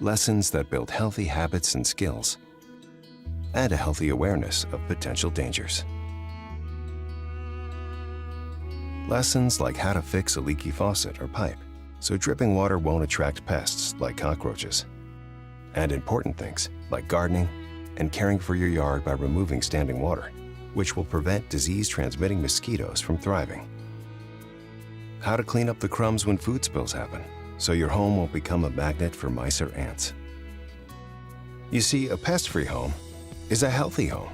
Lessons that build healthy habits and skills, and a healthy awareness of potential dangers. Lessons like how to fix a leaky faucet or pipe so dripping water won't attract pests like cockroaches. And important things like gardening and caring for your yard by removing standing water, which will prevent disease-transmitting mosquitoes from thriving. How to clean up the crumbs when food spills happen, so your home won't become a magnet for mice or ants. You see, a pest-free home is a healthy home.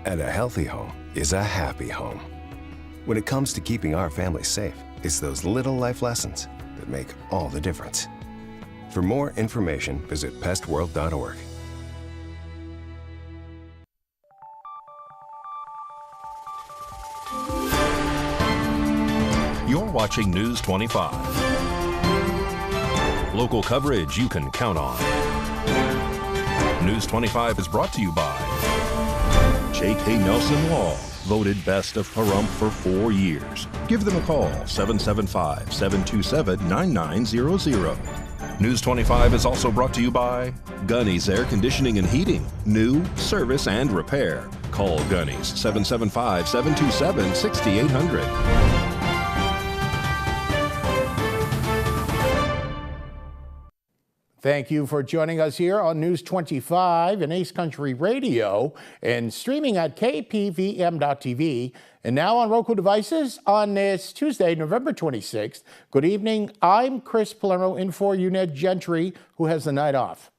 And a healthy home is a happy home. When it comes to keeping our family safe, it's those little life lessons that make all the difference. For more information, visit pestworld.org. You're watching News 25. Local coverage you can count on. News 25 is brought to you by J.K. Nelson Law, voted best of Pahrump for 4 years. Give them a call, 775-727-9900. News 25 is also brought to you by Gunny's Air Conditioning and Heating. New, service, and repair. Call Gunny's, 775-727-6800. Thank you for joining us here on News 25 and Ace Country Radio and streaming at KPVM.TV and now on Roku devices on this Tuesday, November 26th. Good evening. I'm Chris Palermo in for Uned Gentry, who has the night off.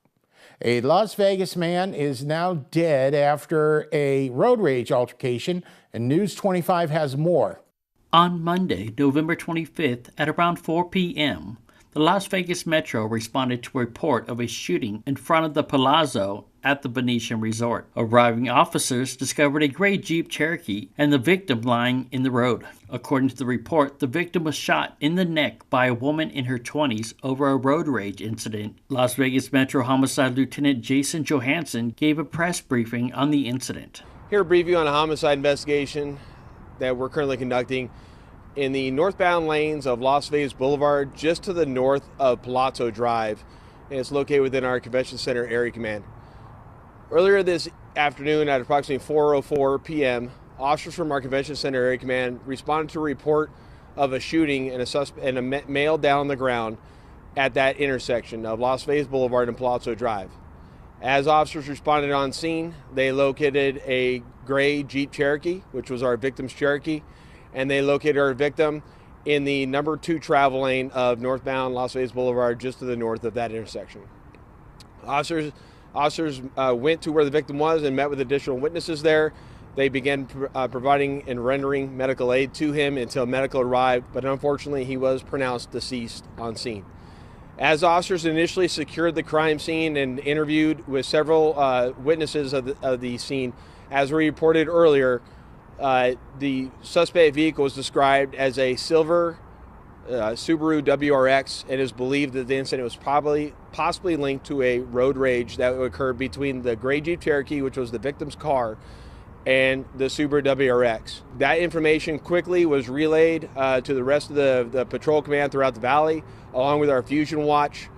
A Las Vegas man is now dead after a road rage altercation, and News 25 has more. On Monday, November 25th at around 4 p.m., the Las Vegas Metro responded to a report of a shooting in front of the Palazzo at the Venetian Resort. Arriving officers discovered a gray Jeep Cherokee and the victim lying in the road. According to the report, the victim was shot in the neck by a woman in her 20s over a road rage incident. Las Vegas Metro Homicide Lieutenant Jason Johansson gave a press briefing on the incident. Here to brief you on a homicide investigation that we're currently conducting in the northbound lanes of Las Vegas Boulevard, just to the north of Palazzo Drive, and it's located within our Convention Center Area Command. Earlier this afternoon at approximately 4:04 p.m., officers from our Convention Center Area Command responded to a report of a shooting and a male down on the ground at that intersection of Las Vegas Boulevard and Palazzo Drive. As officers responded on scene, they located a gray Jeep Cherokee, which was our victim's Cherokee, and they located our victim in the number 2 travel lane of northbound Las Vegas Boulevard, just to the north of that intersection. Officers went to where the victim was and met with additional witnesses there. They began providing and rendering medical aid to him until medical arrived, but unfortunately he was pronounced deceased on scene. As officers initially secured the crime scene and interviewed with several witnesses of the scene, as we reported earlier, the suspect vehicle was described as a silver Subaru WRX. It is believed that the incident was possibly linked to a road rage that occurred between the gray Jeep Cherokee, which was the victim's car, and the Subaru WRX. That information quickly was relayed to the rest of the patrol command throughout the valley, along with our Fusion Watch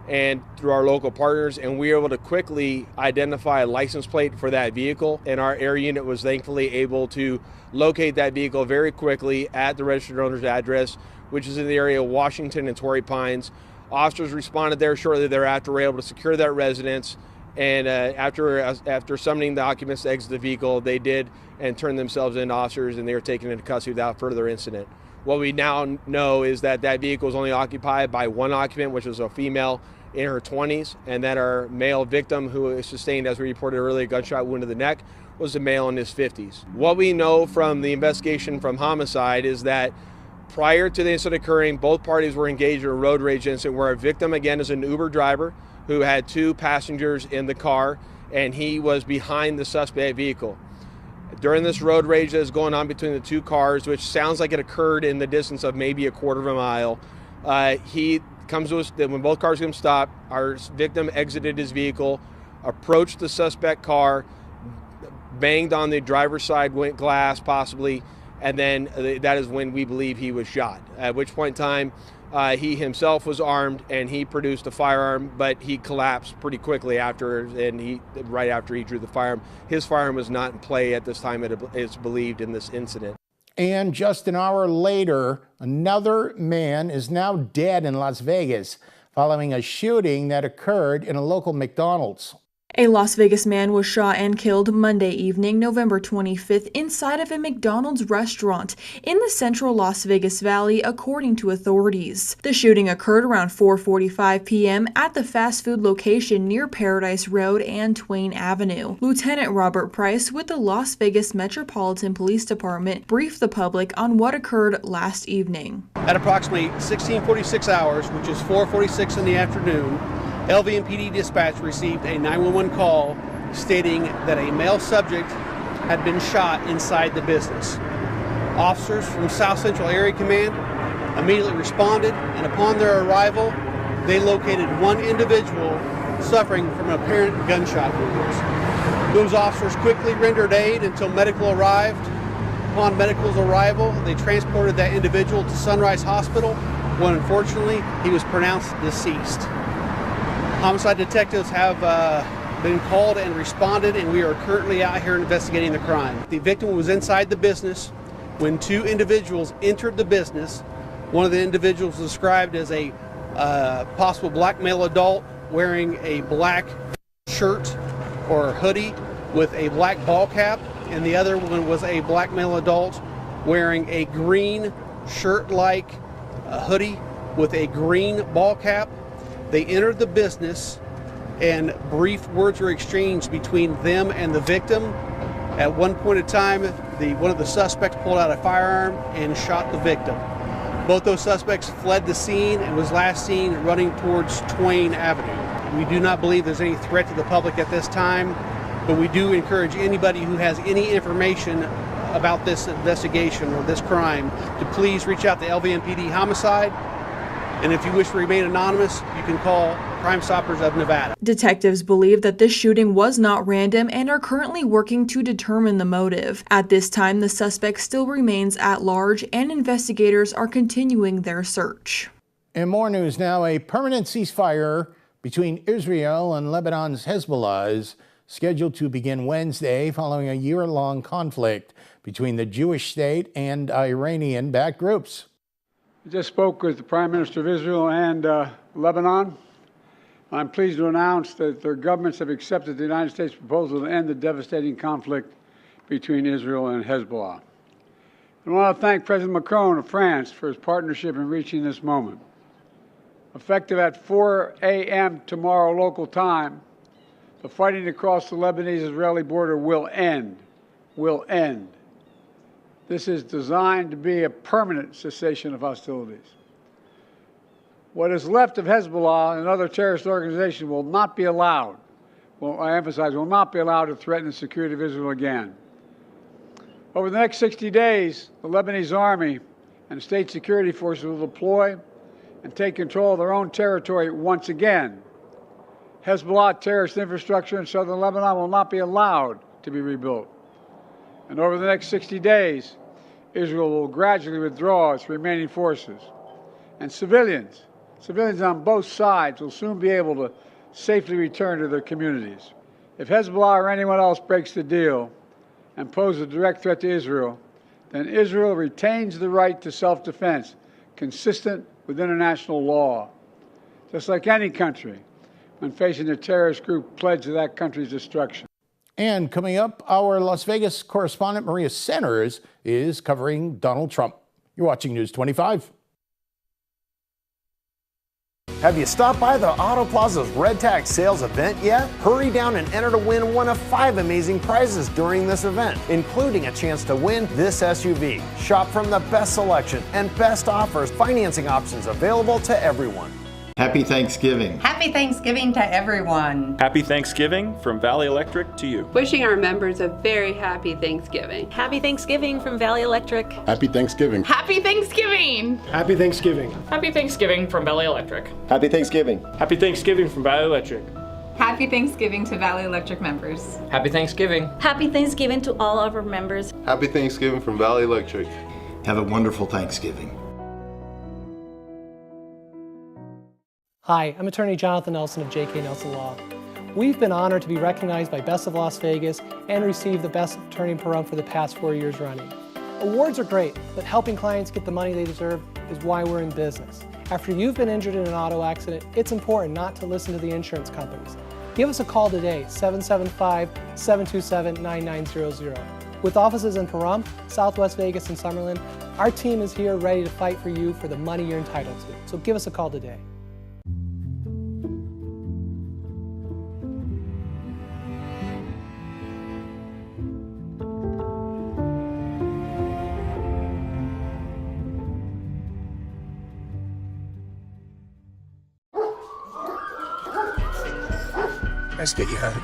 and through our local partners, and we were able to quickly identify a license plate for that vehicle, and our air unit was thankfully able to locate that vehicle very quickly at the registered owner's address, which is in the area of Washington and Torrey Pines. Officers responded there shortly thereafter, were able to secure that residence, and after summoning the occupants to exit the vehicle, they did and turned themselves into officers, and they were taken into custody without further incident. What we now know is that vehicle was only occupied by one occupant, which was a female in her 20s, and that our male victim, who sustained, as we reported earlier, a gunshot wound to the neck, was a male in his 50s. What we know from the investigation from homicide is that prior to the incident occurring, both parties were engaged in a road rage incident where our victim, again, is an Uber driver who had 2 passengers in the car, and he was behind the suspect vehicle. During this road rage that is going on between the 2 cars, which sounds like it occurred in the distance of maybe a quarter of a mile, he comes to us when both cars come stop. Our victim exited his vehicle, approached the suspect car, banged on the driver's side glass possibly, and then that is when we believe he was shot. At which point in time, He himself was armed and he produced a firearm, but he collapsed pretty quickly after, and right after he drew the firearm. His firearm was not in play at this time, it is believed, in this incident. And just an hour later, another man is now dead in Las Vegas following a shooting that occurred in a local McDonald's. A Las Vegas man was shot and killed Monday evening, November 25th, inside of a McDonald's restaurant in the central Las Vegas Valley, according to authorities. The shooting occurred around 4:45 p.m. at the fast food location near Paradise Road and Twain Avenue. Lieutenant Robert Price with the Las Vegas Metropolitan Police Department briefed the public on what occurred last evening. At approximately 16:46 hours, which is 4:46 in the afternoon, LVMPD dispatch received a 911 call stating that a male subject had been shot inside the business. Officers from South Central Area Command immediately responded, and upon their arrival, they located one individual suffering from apparent gunshot wounds. Those officers quickly rendered aid until medical arrived. Upon medical's arrival, they transported that individual to Sunrise Hospital, when unfortunately he was pronounced deceased. Homicide detectives have been called and responded, and we are currently out here investigating the crime. The victim was inside the business when two individuals entered the business. One of the individuals was described as a possible black male adult wearing a black shirt or hoodie with a black ball cap, and the other one was a black male adult wearing a green shirt-like hoodie with a green ball cap. They entered the business and brief words were exchanged between them and the victim. At one point in time, one of the suspects pulled out a firearm and shot the victim. Both those suspects fled the scene and was last seen running towards Twain Avenue. We do not believe there's any threat to the public at this time, but we do encourage anybody who has any information about this investigation or this crime to please reach out to LVMPD Homicide. And if you wish to remain anonymous, you can call Crime Stoppers of Nevada. Detectives believe that this shooting was not random and are currently working to determine the motive. At this time, the suspect still remains at large and investigators are continuing their search. In more news now, a permanent ceasefire between Israel and Lebanon's Hezbollah is scheduled to begin Wednesday following a year-long conflict between the Jewish state and Iranian-backed groups. I just spoke with the Prime Minister of Israel and Lebanon. I'm pleased to announce that their governments have accepted the United States proposal to end the devastating conflict between Israel and Hezbollah. I want to thank President Macron of France for his partnership in reaching this moment. Effective at 4 a.m. tomorrow local time, the fighting across the Lebanese-Israeli border will end. Will end. This is designed to be a permanent cessation of hostilities. What is left of Hezbollah and other terrorist organizations will not be allowed, I emphasize, will not be allowed to threaten the security of Israel again. Over the next 60 days, the Lebanese army and state security forces will deploy and take control of their own territory once again. Hezbollah terrorist infrastructure in southern Lebanon will not be allowed to be rebuilt. And over the next 60 days, Israel will gradually withdraw its remaining forces. And civilians on both sides will soon be able to safely return to their communities. If Hezbollah or anyone else breaks the deal and poses a direct threat to Israel, then Israel retains the right to self-defense consistent with international law. Just like any country, when facing a terrorist group pledged to that country's destruction. And coming up, our Las Vegas correspondent Maria Centers is covering Donald Trump. You're watching News 25. Have you stopped by the Auto Plaza's Red Tag Sales event yet? Hurry down and enter to win one of 5 amazing prizes during this event, including a chance to win this SUV. Shop from the best selection and best offers, financing options available to everyone. Happy Thanksgiving. Happy Thanksgiving to everyone. Happy Thanksgiving from Valley Electric to you. Wishing our members a very happy Thanksgiving. Happy Thanksgiving from Valley Electric. Happy Thanksgiving. Happy Thanksgiving. Happy Thanksgiving. Happy Thanksgiving from Valley Electric. Happy Thanksgiving. Happy Thanksgiving from Valley Electric. Happy Thanksgiving to Valley Electric members. Happy Thanksgiving. Happy Thanksgiving to all of our members. Happy Thanksgiving from Valley Electric. Have a wonderful Thanksgiving. Hi, I'm attorney Jonathan Nelson of J.K. Nelson Law. We've been honored to be recognized by Best of Las Vegas and receive the Best Attorney in Pahrump for the past 4 years running. Awards are great, but helping clients get the money they deserve is why we're in business. After you've been injured in an auto accident, it's important not to listen to the insurance companies. Give us a call today, 775-727-9900. With offices in Pahrump, Southwest Vegas, and Summerlin, our team is here ready to fight for you for the money you're entitled to. So give us a call today. Let's get you out.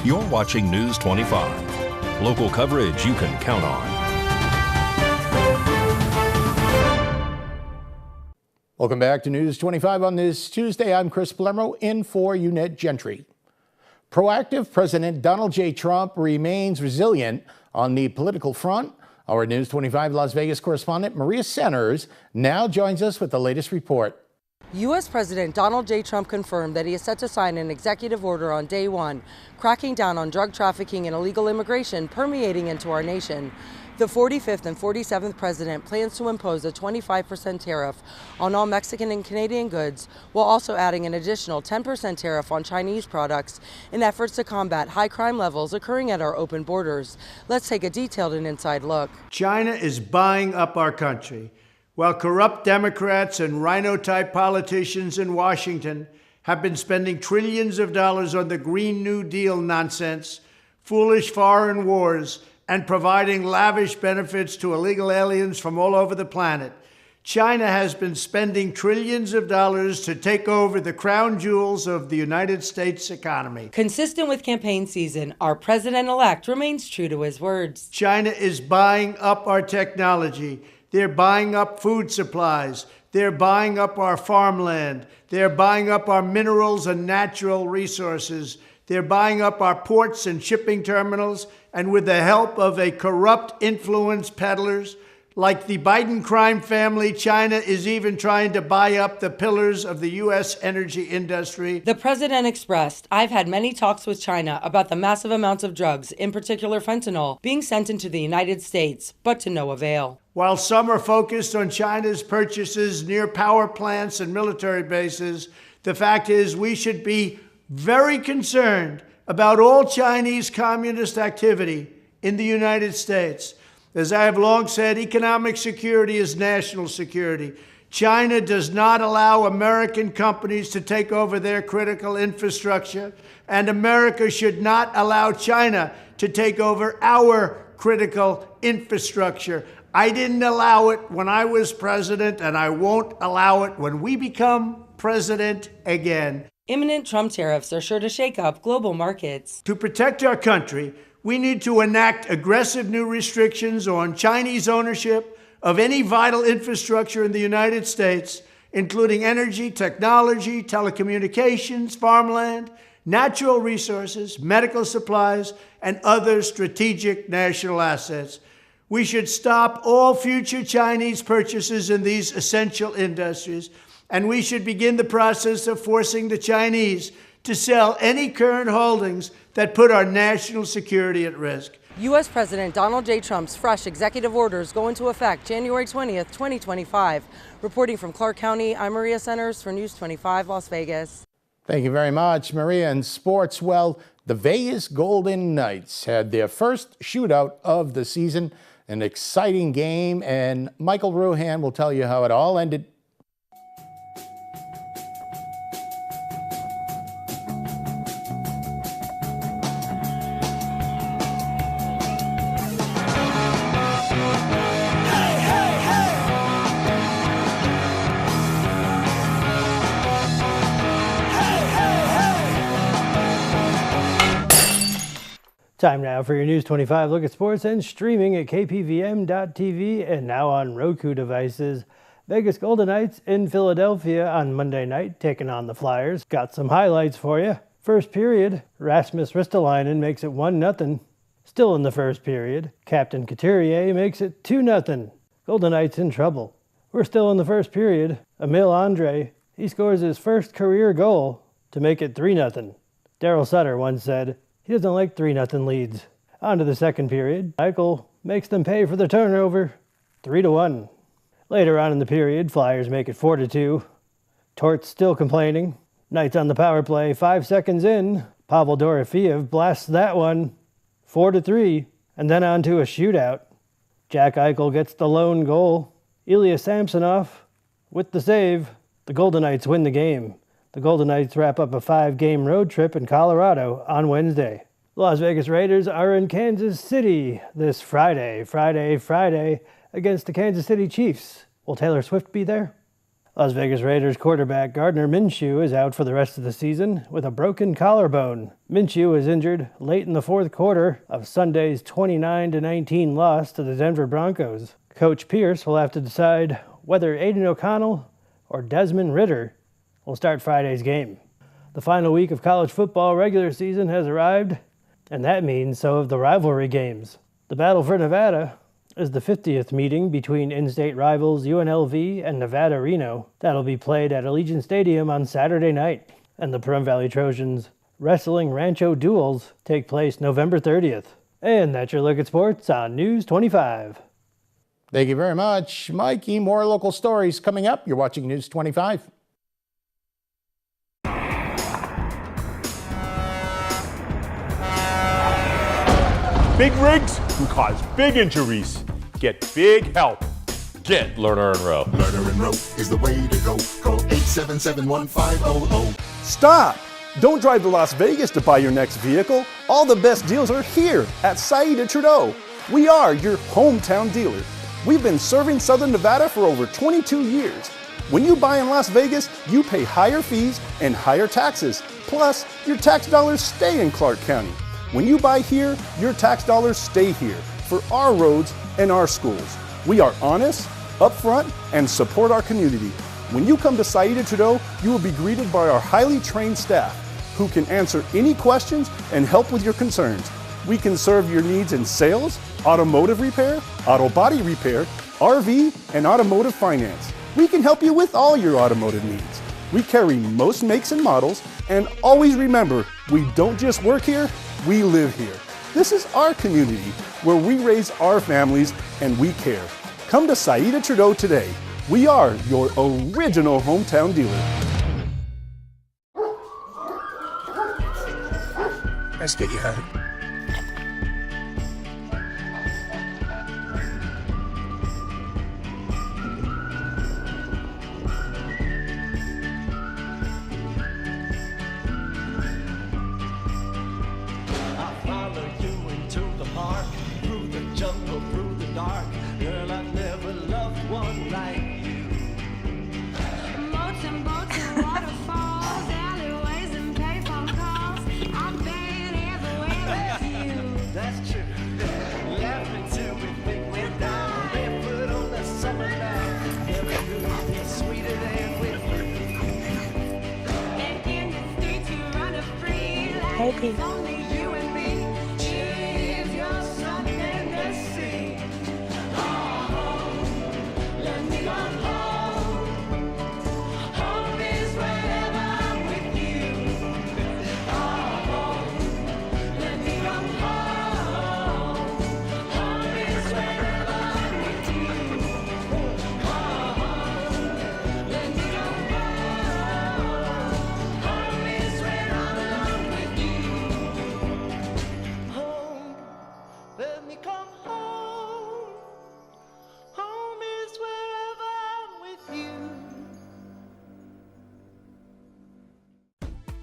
You're watching News 25. Local coverage you can count on. Welcome back to News 25 on this Tuesday. I'm Chris Palermo in for Unit Gentry. Proactive President Donald J. Trump remains resilient on the political front. Our News 25 Las Vegas correspondent Maria Centers now joins us with the latest report. U.S. President Donald J. Trump confirmed that he is set to sign an executive order on day one, cracking down on drug trafficking and illegal immigration permeating into our nation. The 45th and 47th president plans to impose a 25% tariff on all Mexican and Canadian goods, while also adding an additional 10% tariff on Chinese products in efforts to combat high crime levels occurring at our open borders. Let's take a detailed and inside look. China is buying up our country. While corrupt Democrats and rhino-type politicians in Washington have been spending trillions of dollars on the Green New Deal nonsense, foolish foreign wars, and providing lavish benefits to illegal aliens from all over the planet, China has been spending trillions of dollars to take over the crown jewels of the United States economy. Consistent with campaign season, our president-elect remains true to his words. China is buying up our technology. They're buying up food supplies. They're buying up our farmland. They're buying up our minerals and natural resources. They're buying up our ports and shipping terminals. And with the help of a corrupt influence peddlers like the Biden crime family, China is even trying to buy up the pillars of the U.S. energy industry. The president expressed, "I've had many talks with China about the massive amounts of drugs, in particular fentanyl, being sent into the United States, but to no avail." While some are focused on China's purchases near power plants and military bases, the fact is we should be very concerned about all Chinese communist activity in the United States. As I have long said, economic security is national security. China does not allow American companies to take over their critical infrastructure, and America should not allow China to take over our critical infrastructure. I didn't allow it when I was president, and I won't allow it when we become president again. Imminent Trump tariffs are sure to shake up global markets. To protect our country, we need to enact aggressive new restrictions on Chinese ownership, of any vital infrastructure in the United States, including energy, technology, telecommunications, farmland, natural resources, medical supplies, and other strategic national assets. We should stop all future Chinese purchases in these essential industries, and we should begin the process of forcing the Chinese to sell any current holdings that put our national security at risk. U.S. President Donald J. Trump's fresh executive orders go into effect January 20th, 2025. Reporting from Clark County, I'm Maria Centers for News 25 Las Vegas. Thank you very much, Maria. In sports, well, the Vegas Golden Knights had their first shootout of the season, an exciting game, and Michael Ruhan will tell you how it all ended. Time now for your News 25 look at sports and streaming at KPVM.TV and now on Roku devices. Vegas Golden Knights in Philadelphia on Monday night taking on the Flyers. Got some highlights for you. First period, Rasmus Ristolainen makes it 1-0. Still in the first period, Captain Couturier makes it 2-0. Golden Knights in trouble. We're still in the first period. Emil Andre, he scores his first career goal to make it 3-0. Daryl Sutter once said, he doesn't like 3-0 leads. On to the second period. Eichel makes them pay for the turnover, 3-1. Later on in the period, Flyers make it 4-2. Tort's still complaining. Knights on the power play, 5 seconds in. Pavel Dorofeev blasts that one, 4-3, and then on to a shootout. Jack Eichel gets the lone goal. Ilya Samsonov with the save. The Golden Knights win the game. The Golden Knights wrap up a 5-game road trip in Colorado on Wednesday. The Las Vegas Raiders are in Kansas City this Friday against the Kansas City Chiefs. Will Taylor Swift be there? Las Vegas Raiders quarterback Gardner Minshew is out for the rest of the season with a broken collarbone. Minshew was injured late in the fourth quarter of Sunday's 29-19 loss to the Denver Broncos. Coach Pierce will have to decide whether Aiden O'Connell or Desmond Ridder will start Friday's game. The final week of college football regular season has arrived, and that means so have the rivalry games. The Battle for Nevada is the 50th meeting between in-state rivals UNLV and Nevada Reno. That'll be played at Allegiant Stadium on Saturday night. And the Pahrump Valley Trojans Wrestling Rancho Duels take place November 30th. And that's your look at sports on News 25. Thank you very much, Mikey. More local stories coming up. You're watching News 25. Big rigs can cause big injuries. Get big help. Get Lerner and Rowe. Lerner and Rowe is the way to go. Call 877-1500. Stop! Don't drive to Las Vegas to buy your next vehicle. All the best deals are here at Saida Trudeau. We are your hometown dealer. We've been serving Southern Nevada for over 22 years. When you buy in Las Vegas, you pay higher fees and higher taxes. Plus, your tax dollars stay in Clark County. When you buy here, your tax dollars stay here for our roads and our schools. We are honest, upfront, and support our community. When you come to Saida Trudeau, you will be greeted by our highly trained staff who can answer any questions and help with your concerns. We can serve your needs in sales, automotive repair, auto body repair, RV, and automotive finance. We can help you with all your automotive needs. We carry most makes and models, and always remember, we don't just work here, we live here. This is our community where we raise our families and we care. Come to Saida Trudeau today. We are your original hometown dealer. Let's get you out. KP.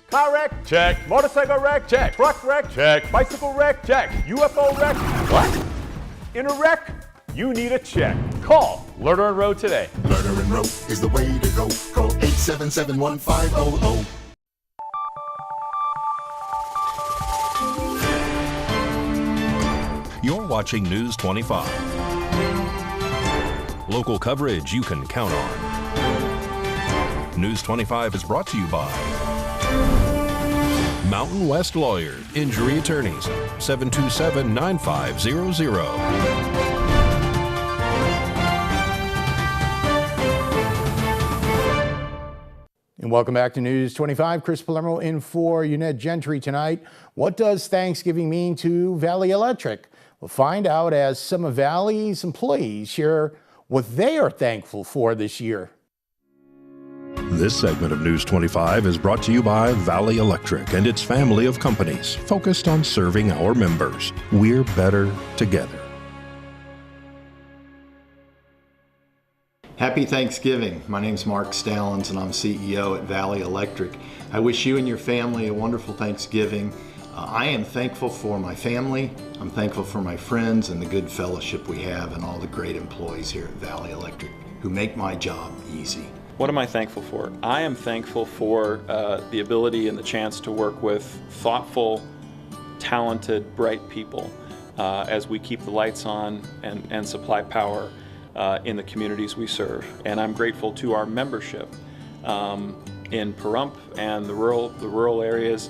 Car wreck? Check. Motorcycle wreck? Check. Truck wreck? Check. Bicycle wreck? Check. UFO wreck? What? In a wreck? You need a check. Call Lerner and Rowe today. Lerner and Rowe is the way to go. Call 877-1500. You're watching News 25. Local coverage you can count on. News 25 is brought to you by Mountain West Lawyer, Injury Attorneys, 727-9500. And welcome back to News 25. Chris Palermo in for Unette Gentry tonight. What does Thanksgiving mean to Valley Electric? We'll find out as some of Valley's employees share what they are thankful for this year. This segment of News 25 is brought to you by Valley Electric and its family of companies focused on serving our members. We're better together. Happy Thanksgiving. My name's Mark Stallings and I'm CEO at Valley Electric. I wish you and your family a wonderful Thanksgiving. I am thankful for my family. I'm thankful for my friends and the good fellowship we have and all the great employees here at Valley Electric who make my job easy. What am I thankful for? I am thankful for the ability and the chance to work with thoughtful, talented, bright people as we keep the lights on and supply power in the communities we serve. And I'm grateful to our membership in Pahrump and the rural areas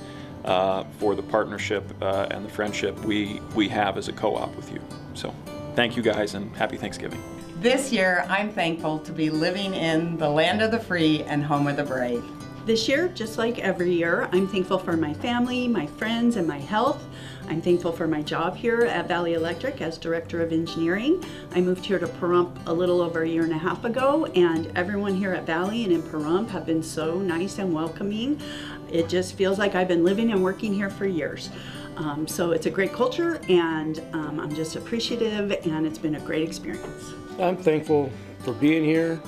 for the partnership and the friendship we have as a co-op with you. So thank you guys and happy Thanksgiving. This year, I'm thankful to be living in the land of the free and home of the brave. This year, just like every year, I'm thankful for my family, my friends, and my health. I'm thankful for my job here at Valley Electric as Director of Engineering. I moved here to Pahrump a little over a year and a half ago, and everyone here at Valley and in Pahrump have been so nice and welcoming. It just feels like I've been living and working here for years. So it's a great culture, and I'm just appreciative, and it's been a great experience. I'm thankful for being here,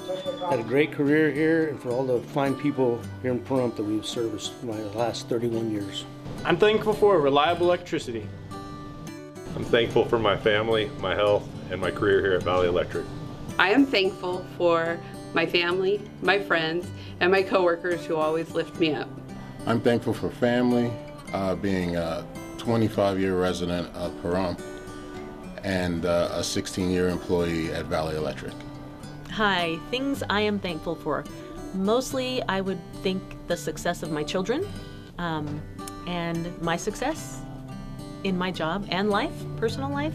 had a great career here, and for all the fine people here in Pahrump that we've serviced for my last 31 years. I'm thankful for reliable electricity. I'm thankful for my family, my health, and my career here at Valley Electric. I am thankful for my family, my friends, and my coworkers who always lift me up. I'm thankful for family, being a 25-year resident of Pahrump and a 16-year employee at Valley Electric. Hi, things I am thankful for. Mostly, I would think the success of my children and my success in my job and life, personal life.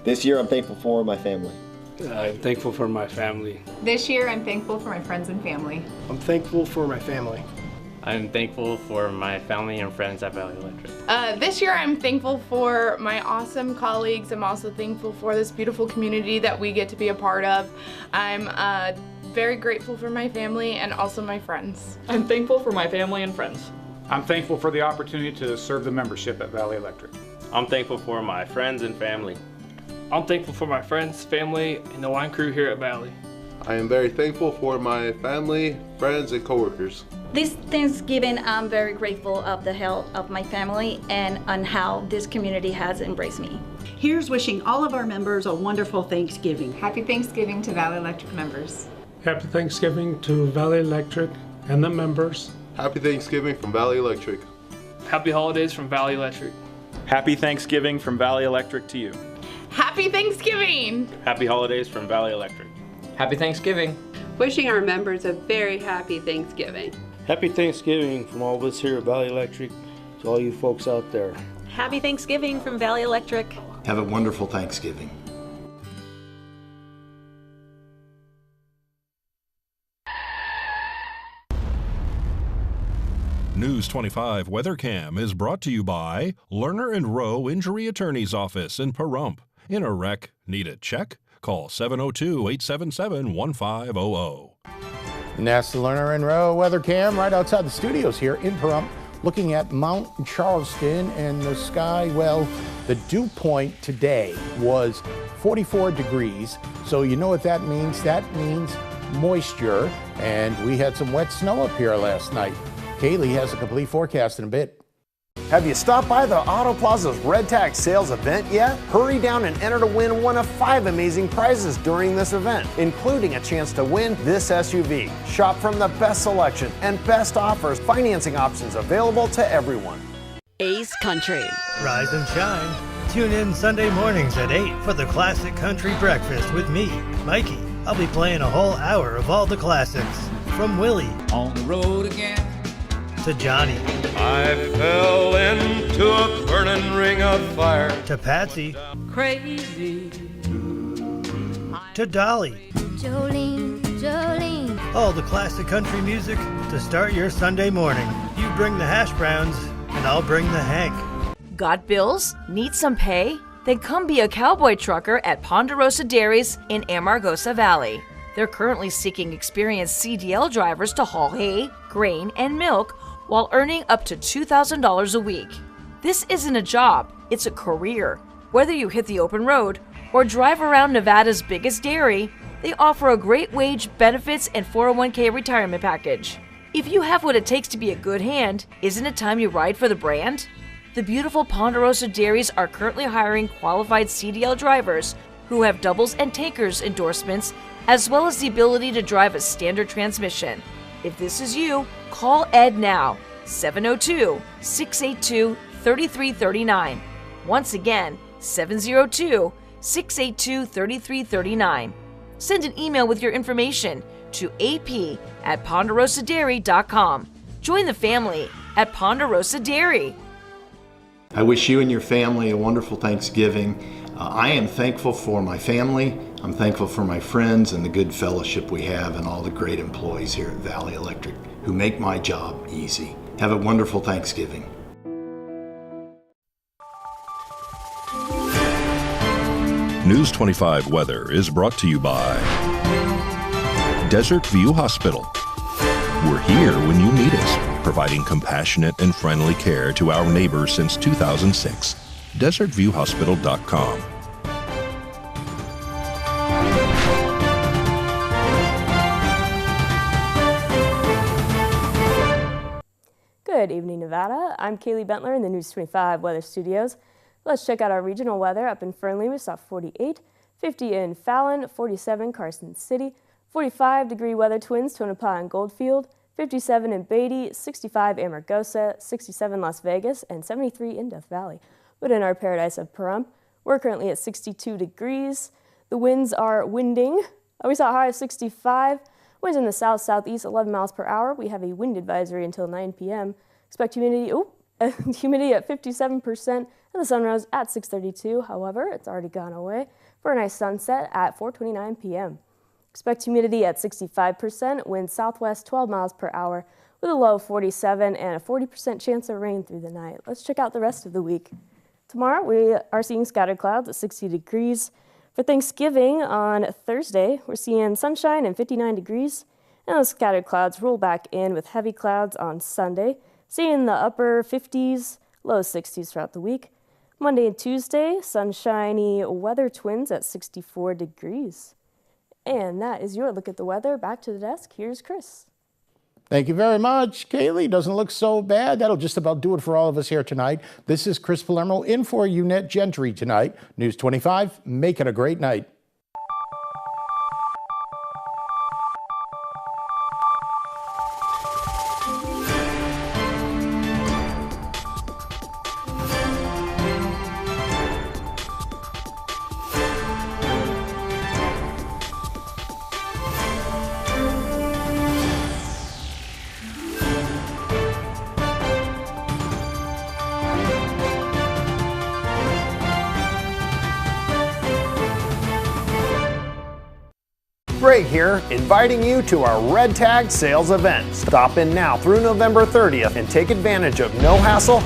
This year, I'm thankful for my family. I'm thankful for my family. This year, I'm thankful for my friends and family. I'm thankful for my family. I'm thankful for my family and friends at Valley Electric. This year I'm thankful for my awesome colleagues. I'm also thankful for this beautiful community that we get to be a part of. I'm very grateful for my family and also my friends. I'm thankful for my family and friends. I'm thankful for the opportunity to serve the membership at Valley Electric. I'm thankful for my friends and family. I'm thankful for my friends, family, and the wine crew here at Valley. I am very thankful for my family, friends, and coworkers. This Thanksgiving, I'm very grateful of the health of my family and on how this community has embraced me. Here's wishing all of our members a wonderful Thanksgiving. Happy Thanksgiving to Valley Electric members. Happy Thanksgiving to Valley Electric and the members. Happy Thanksgiving from Valley Electric. Happy holidays from Valley Electric. Happy Thanksgiving from Valley Electric to you. Happy Thanksgiving! Happy holidays from Valley Electric. Happy Thanksgiving. Wishing our members a very happy Thanksgiving. Happy Thanksgiving from all of us here at Valley Electric to all you folks out there. Happy Thanksgiving from Valley Electric. Have a wonderful Thanksgiving. News 25 WeatherCam is brought to you by Lerner and Rowe Injury Attorney's Office in Pahrump. In a wreck, need a check? Call 702-877-1500. And that's the Lerner and Rowe weather cam right outside the studios here in Pahrump, looking at Mount Charleston and the sky. Well, the dew point today was 44 degrees. So you know what that means? That means moisture. And we had some wet snow up here last night. Kaylee has a complete forecast in a bit. Have you stopped by the Auto Plaza's Red Tax Sales event yet? Hurry down and enter to win one of 5 amazing prizes during this event, including a chance to win this SUV. Shop from the best selection and best offers, financing options available to everyone. Ace Country. Rise and shine. Tune in Sunday mornings at 8 for the Classic Country Breakfast with me, Mikey. I'll be playing a whole hour of all the classics. From Willie. On the road again. To Johnny. I fell into a burning ring of fire. To Patsy. Crazy. To Dolly. Jolene, Jolene. All the classic country music to start your Sunday morning. You bring the hash browns, and I'll bring the Hank. Got bills? Need some pay? Then come be a cowboy trucker at Ponderosa Dairies in Amargosa Valley. They're currently seeking experienced CDL drivers to haul hay, grain, and milk while earning up to $2,000 a week. This isn't a job, it's a career. Whether you hit the open road or drive around Nevada's biggest dairy, they offer a great wage, benefits, and 401k retirement package. If you have what it takes to be a good hand, isn't it time you ride for the brand? The beautiful Ponderosa Dairies are currently hiring qualified CDL drivers who have doubles and tankers endorsements, as well as the ability to drive a standard transmission. If this is you, call Ed now, 702-682-3339. Once again, 702-682-3339. Send an email with your information to ap@ponderosadairy.com. Join the family at Ponderosa Dairy. I wish you and your family a wonderful Thanksgiving. I am thankful for my family. I'm thankful for my friends and the good fellowship we have and all the great employees here at Valley Electric who make my job easy. Have a wonderful Thanksgiving. News 25 weather is brought to you by Desert View Hospital. We're here when you need us, providing compassionate and friendly care to our neighbors since 2006. DesertViewHospital.com. Good evening, Nevada. I'm Kaylee Bentler in the News 25 Weather Studios. Let's check out our regional weather. Up in Fernley, we saw 48, 50 in Fallon, 47 Carson City, 45-degree weather twins, Tonopah and Goldfield, 57 in Beatty, 65 Amargosa, 67 Las Vegas, and 73 in Death Valley. But in our paradise of Pahrump, we're currently at 62 degrees. The winds are winding. We saw a high of 65. Winds in the south-southeast, 11 miles per hour. We have a wind advisory until 9 p.m. Expect humidity at 57%, and the sun rose at 6:32. However, it's already gone away for a nice sunset at 4:29 p.m. Expect humidity at 65%, wind southwest 12 miles per hour with a low of 47 and a 40% chance of rain through the night. Let's check out the rest of the week. Tomorrow, we are seeing scattered clouds at 60 degrees. For Thanksgiving on Thursday, we're seeing sunshine and 59 degrees, and those scattered clouds roll back in with heavy clouds on Sunday, seeing the upper 50s, low 60s throughout the week. Monday and Tuesday, sunshiny weather twins at 64 degrees. And that is your look at the weather. Back to the desk. Here's Chris. Thank you very much, Kaylee. Doesn't look so bad. That'll just about do it for all of us here tonight. This is Chris Palermo in for Unette Gentry tonight. News 25, make it a great night. great here, inviting you to our Red Tag sales event. Stop in now through November 30th and take advantage of no hassle,